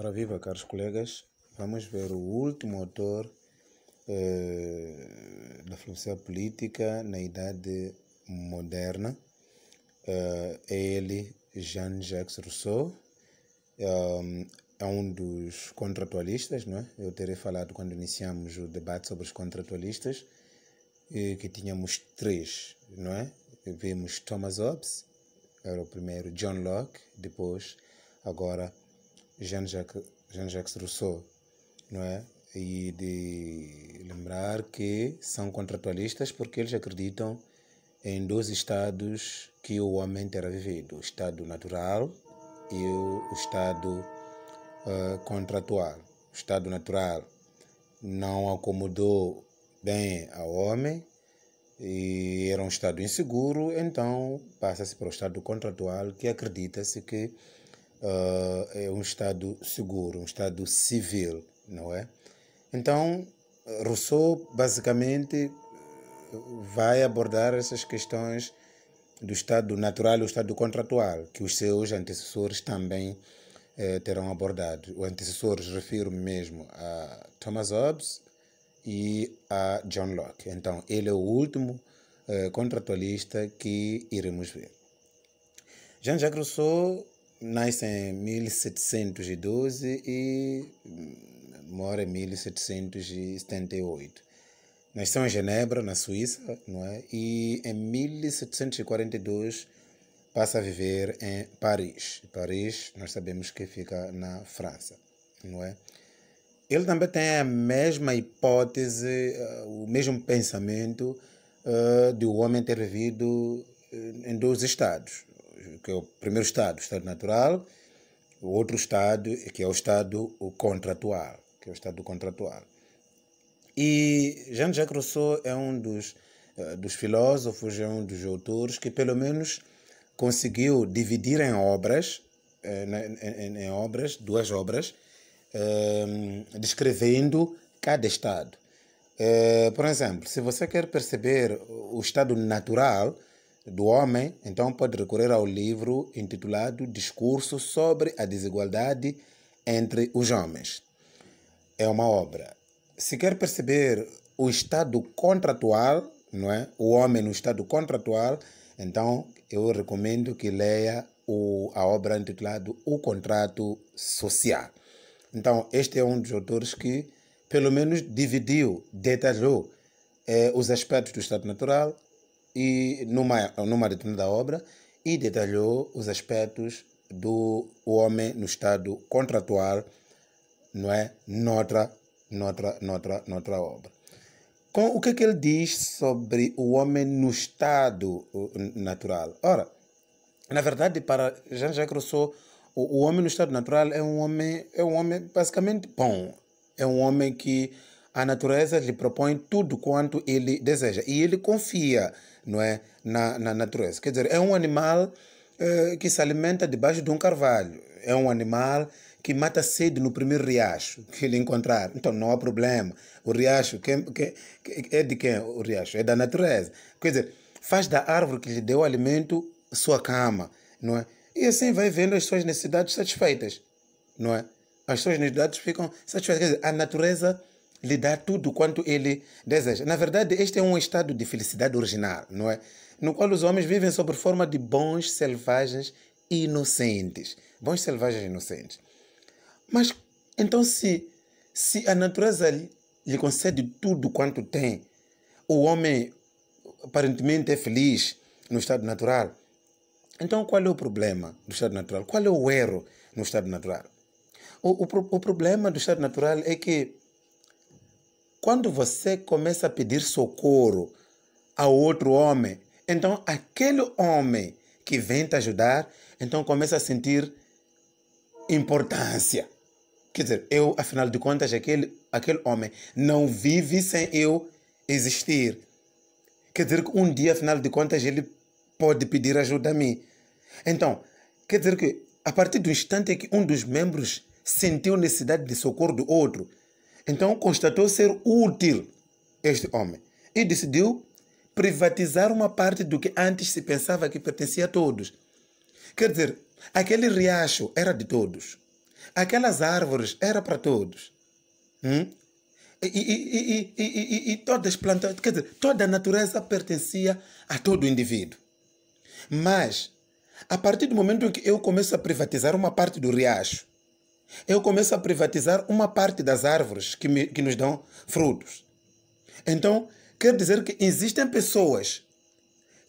Ora viva, caros colegas, vamos ver o último autor da filosofia política na Idade Moderna. É ele, Jean-Jacques Rousseau. É um dos contratualistas, não é? Eu terei falado quando iniciamos o debate sobre os contratualistas, que tínhamos três, não é? Vimos Thomas Hobbes, era o primeiro, John Locke, depois, agora, Jean-Jacques Rousseau, não é? E de lembrar que são contratualistas porque eles acreditam em dois estados que o homem terá vivido: o estado natural e o estado contratual. O estado natural não acomodou bem ao homem e era um estado inseguro, então passa-se para o estado contratual, que acredita-se que é um estado seguro, um estado civil, não é? Então, Rousseau basicamente vai abordar essas questões do estado natural e o estado contratual, que os seus antecessores também terão abordado. Os antecessores, refiro-me mesmo a Thomas Hobbes e a John Locke. Então, ele é o último contratualista que iremos ver. Jean-Jacques Rousseau nasce em 1712 e morre em 1778. Nasceu em Genebra, na Suíça, não é? E em 1742 passa a viver em Paris. Paris, nós sabemos que fica na França, não é? Ele também tem a mesma hipótese, o mesmo pensamento de o homem ter vivido em dois estados, que é o primeiro estado, o estado natural, o outro estado, que é o estado contratual, E Jean-Jacques Rousseau é um dos filósofos, é um dos autores que pelo menos conseguiu dividir em obras, duas obras, descrevendo cada estado. Por exemplo, se você quer perceber o estado natural do homem, então pode recorrer ao livro intitulado Discurso sobre a Desigualdade entre os Homens. É uma obra. Se quer perceber o estado contratual, não é? O homem no estado contratual, então eu recomendo que leia a obra intitulada O Contrato Social. Então, este é um dos autores que, pelo menos, detalhou os aspectos do estado natural e numa determinada obra, e detalhou os aspectos do homem no estado contratual, não é? Noutra obra. O que é que ele diz sobre o homem no estado natural? Ora, na verdade, para Jean-Jacques Rousseau, o homem no estado natural é um homem basicamente bom. É um homem que a natureza lhe propõe tudo quanto ele deseja. E ele confia, não é, na natureza. Quer dizer, é um animal que se alimenta debaixo de um carvalho. É um animal que mata a sede no primeiro riacho que ele encontrar. Então não há problema. O riacho, é de quem o riacho? É da natureza. Quer dizer, faz da árvore que lhe deu alimento sua cama, não é? E assim vai vendo as suas necessidades satisfeitas, não é? As suas necessidades ficam satisfeitas. Quer dizer, a natureza lhe dá tudo quanto ele deseja. Na verdade, este é um estado de felicidade original, não é? No qual os homens vivem sob forma de bons selvagens inocentes. Bons selvagens inocentes. Mas, então, se a natureza lhe concede tudo quanto tem, o homem aparentemente é feliz no estado natural, então qual é o problema do estado natural? Qual é o erro no estado natural? O problema do estado natural é que quando você começa a pedir socorro a outro homem, então aquele homem que vem te ajudar, então começa a sentir importância. Quer dizer, eu, afinal de contas, aquele homem não vive sem eu existir. Quer dizer que um dia, afinal de contas, ele pode pedir ajuda a mim. Então, quer dizer que a partir do instante em que um dos membros sentiu necessidade de socorro do outro, então constatou ser útil este homem e decidiu privatizar uma parte do que antes se pensava que pertencia a todos. Quer dizer, aquele riacho era de todos. Aquelas árvores eram para todos. Hum? E todas as plantas, quer dizer, toda a natureza pertencia a todo indivíduo. Mas, a partir do momento em que eu começo a privatizar uma parte do riacho, eu começo a privatizar uma parte das árvores que nos dão frutos. Então, quer dizer que existem pessoas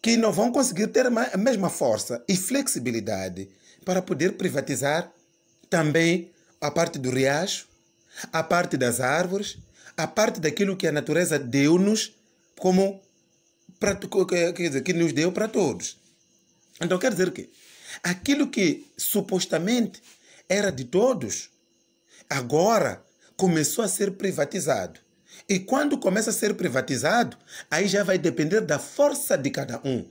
que não vão conseguir ter a mesma força e flexibilidade para poder privatizar também a parte do riacho, a parte das árvores, a parte daquilo que a natureza deu-nos como quer dizer, que nos deu para todos. Então quer dizer que aquilo que supostamente era de todos, agora começou a ser privatizado. E quando começa a ser privatizado, aí já vai depender da força de cada um.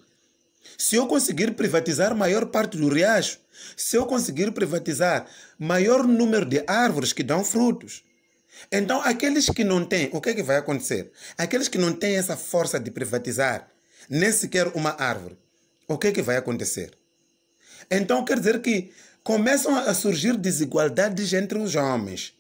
Se eu conseguir privatizar maior parte do riacho, se eu conseguir privatizar maior número de árvores que dão frutos, então aqueles que não têm, o que é que vai acontecer? Aqueles que não têm essa força de privatizar nem sequer uma árvore, o que é que vai acontecer? Então quer dizer que começam a surgir desigualdades entre os homens.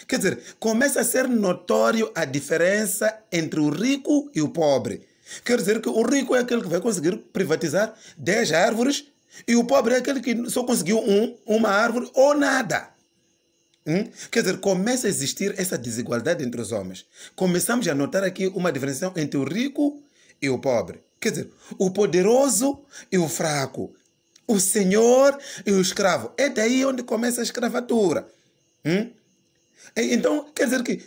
Quer dizer, começa a ser notório a diferença entre o rico e o pobre. Quer dizer que o rico é aquele que vai conseguir privatizar 10 árvores e o pobre é aquele que só conseguiu uma árvore ou nada. Quer dizer, começa a existir essa desigualdade entre os homens. Começamos a notar aqui uma diferenciação entre o rico e o pobre. Quer dizer, o poderoso e o fraco. O senhor e o escravo. É daí onde começa a escravatura. Então, quer dizer que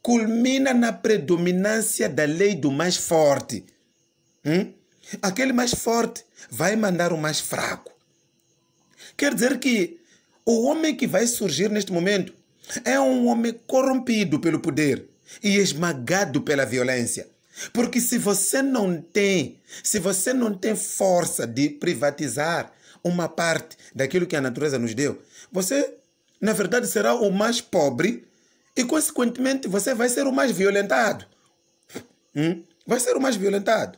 culmina na predominância da lei do mais forte. Aquele mais forte vai mandar o mais fraco. Quer dizer que o homem que vai surgir neste momento é um homem corrompido pelo poder e esmagado pela violência. Porque se você não tem força de privatizar uma parte daquilo que a natureza nos deu, você, na verdade, será o mais pobre e, consequentemente, você vai ser o mais violentado. Vai ser o mais violentado.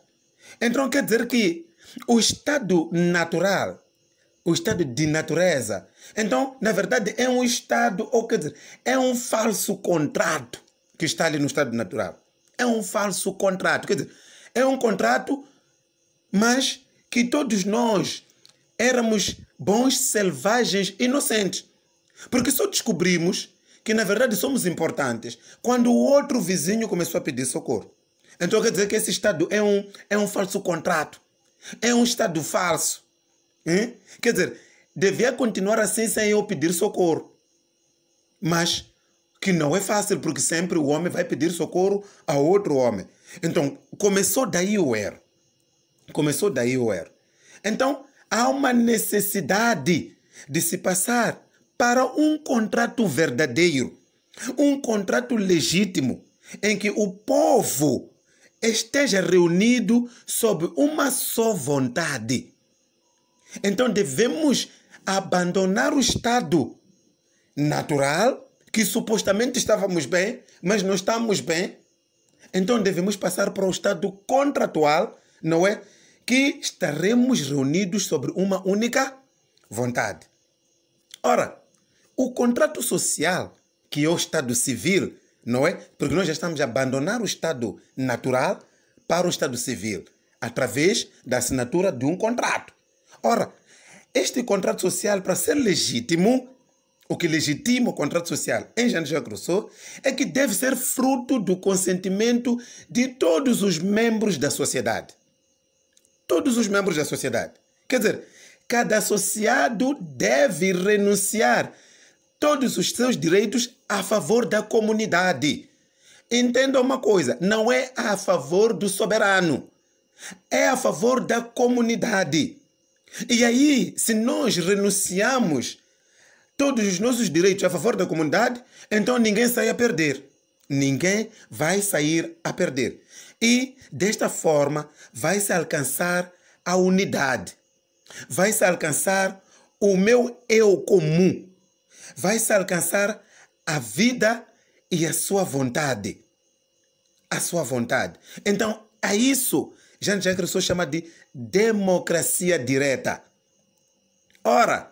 Então, quer dizer que o estado natural, o estado de natureza, então, na verdade, é um estado, ou quer dizer, é um falso contrato que está ali no estado natural. É um falso contrato. Quer dizer, é um contrato, mas que todos nós éramos bons, selvagens, inocentes. Porque só descobrimos que, na verdade, somos importantes quando o outro vizinho começou a pedir socorro. Então, quer dizer que esse estado é um falso contrato. É um estado falso. Quer dizer, devia continuar assim sem eu pedir socorro. Mas que não é fácil, porque sempre o homem vai pedir socorro a outro homem. Então, começou daí o erro. Começou daí o erro. Então, há uma necessidade de se passar para um contrato verdadeiro, um contrato legítimo, em que o povo esteja reunido sob uma só vontade. Então, devemos abandonar o estado natural, que supostamente estávamos bem, mas não estamos bem. Então devemos passar para o estado contratual, não é? Que estaremos reunidos sobre uma única vontade. Ora, o contrato social, que é o estado civil, não é? Porque nós já estamos a abandonar o estado natural para o estado civil, através da assinatura de um contrato. Ora, este contrato social, para ser legítimo, o que legitima o contrato social em Jean-Jacques Rousseau é que deve ser fruto do consentimento de todos os membros da sociedade. Todos os membros da sociedade. Quer dizer, cada associado deve renunciar todos os seus direitos a favor da comunidade. Entenda uma coisa, não é a favor do soberano, é a favor da comunidade. E aí, se nós renunciamos todos os nossos direitos a favor da comunidade, então ninguém sai a perder. Ninguém vai sair a perder. E, desta forma, vai-se alcançar a unidade. Vai-se alcançar o meu eu comum. Vai-se alcançar a vida e a sua vontade. A sua vontade. Então, a isso, Jean-Jacques Rousseau chama de democracia direta. Ora,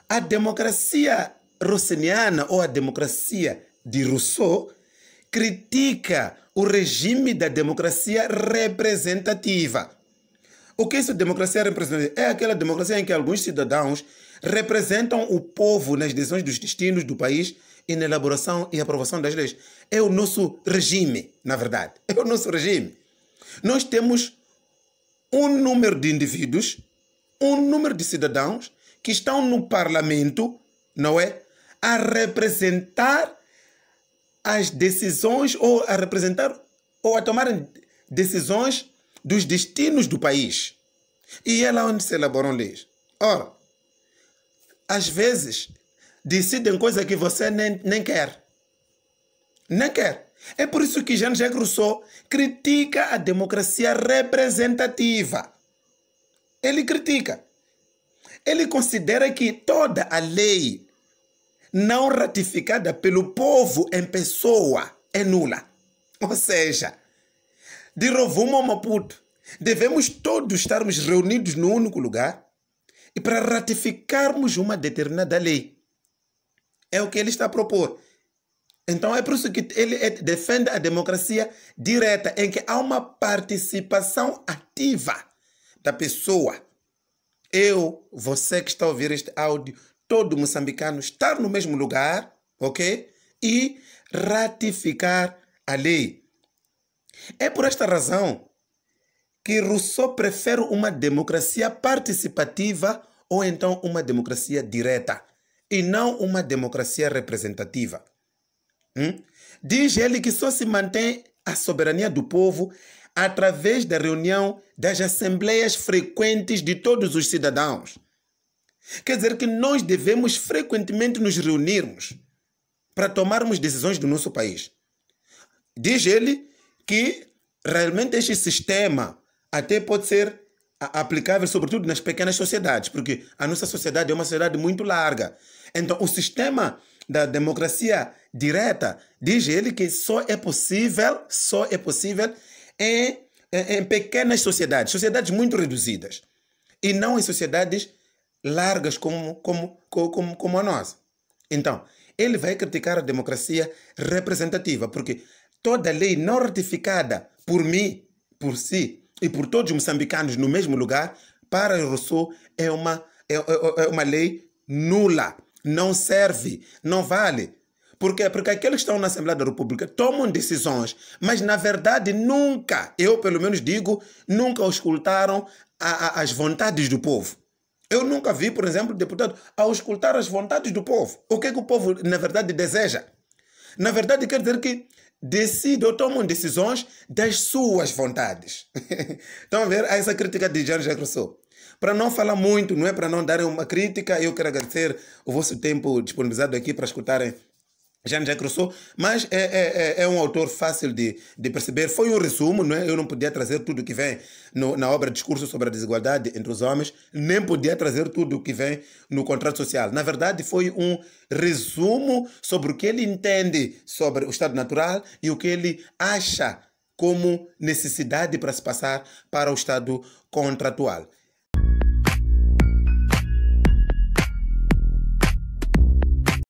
A democracia rossiniana ou a democracia de Rousseau critica o regime da democracia representativa. O que é isso de democracia representativa? É aquela democracia em que alguns cidadãos representam o povo nas decisões dos destinos do país e na elaboração e aprovação das leis. É o nosso regime, na verdade. É o nosso regime. Nós temos um número de indivíduos, um número de cidadãos que estão no parlamento, não é? A representar as decisões ou a representar ou a tomar decisões dos destinos do país. E é lá onde se elaboram leis. Ora, às vezes, decidem coisa que você nem quer. Nem quer. É por isso que Jean-Jacques Rousseau critica a democracia representativa. Ele critica. Ele considera que toda a lei não ratificada pelo povo em pessoa é nula. Ou seja, de Rovuma a Maputo, devemos todos estarmos reunidos num único lugar e para ratificarmos uma determinada lei. É o que ele está a propor. Então é por isso que ele defende a democracia direta, em que há uma participação ativa da pessoa. Eu, você que está a ouvir este áudio, todo moçambicano estar no mesmo lugar, ok? E ratificar a lei. É por esta razão que Rousseau prefere uma democracia participativa ou então uma democracia direta e não uma democracia representativa. Diz ele que só se mantém a soberania do povo através da reunião das assembleias frequentes de todos os cidadãos. Quer dizer que nós devemos frequentemente nos reunirmos para tomarmos decisões do nosso país. Diz ele que realmente este sistema até pode ser aplicável sobretudo nas pequenas sociedades, porque a nossa sociedade é uma sociedade muito larga. Então o sistema da democracia direta, diz ele que só é possível em pequenas sociedades, sociedades muito reduzidas, e não em sociedades largas como a nossa. Então, ele vai criticar a democracia representativa, porque toda lei não ratificada por mim, por si e por todos os moçambicanos no mesmo lugar, para Rousseau é uma lei nula, não serve, não vale. Por quê? Porque aqueles que estão na Assembleia da República tomam decisões, mas na verdade nunca, eu pelo menos digo, nunca auscultaram as vontades do povo. Eu nunca vi, por exemplo, deputado auscultar as vontades do povo. O que é que o povo, na verdade, deseja? Na verdade, quer dizer que decidem ou tomam decisões das suas vontades. Estão a ver essa crítica de Jean-Jacques Rousseau? Para não falar muito, não é para não darem uma crítica, eu quero agradecer o vosso tempo disponibilizado aqui para escutarem Jean-Jacques Rousseau, mas é um autor fácil de perceber. Foi um resumo, não é? Eu não podia trazer tudo que vem na obra Discurso sobre a Desigualdade entre os Homens, nem podia trazer tudo que vem no Contrato Social. Na verdade, foi um resumo sobre o que ele entende sobre o Estado Natural e o que ele acha como necessidade para se passar para o Estado contratual.